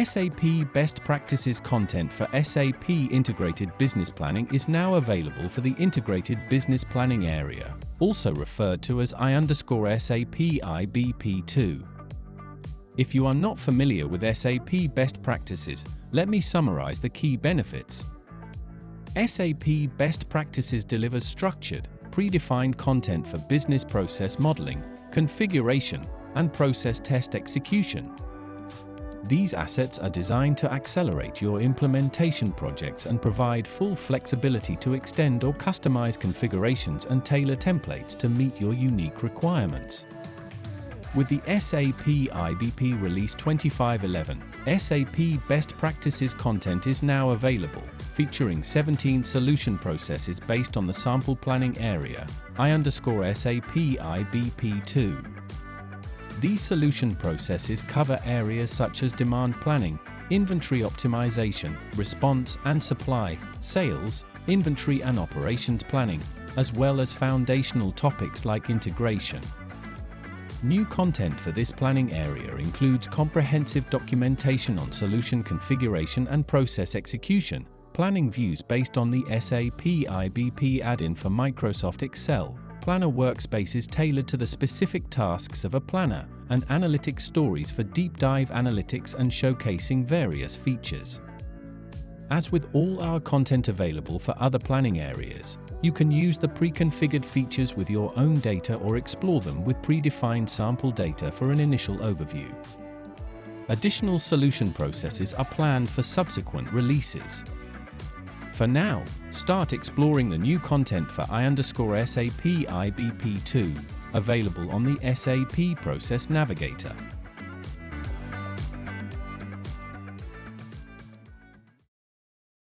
SAP Best Practices content for SAP Integrated Business Planning is now available for the Integrated Business Planning area, also referred to as I_SAP IBP 2. If you are not familiar with SAP Best Practices, let me summarize the key benefits. SAP Best Practices delivers structured, predefined content for business process modeling, configuration, and process test execution. These assets are designed to accelerate your implementation projects and provide full flexibility to extend or customize configurations and tailor templates to meet your unique requirements. With the SAP IBP Release 2511, SAP Best Practices content is now available, featuring 17 solution processes based on the sample planning area, I_SAP IBP 2. These solution processes cover areas such as demand planning, inventory optimization, response and supply, sales, inventory and operations planning, as well as foundational topics like integration. New content for this planning area includes comprehensive documentation on solution configuration and process execution, planning views based on the SAP IBP add-in for Microsoft Excel, planner workspaces tailored to the specific tasks of a planner, and analytic stories for deep dive analytics and showcasing various features. As with all our content available for other planning areas, you can use the pre-configured features with your own data or explore them with predefined sample data for an initial overview. Additional solution processes are planned for subsequent releases. For now, start exploring the new content for I_SAP IBP 2, available on the SAP Process Navigator.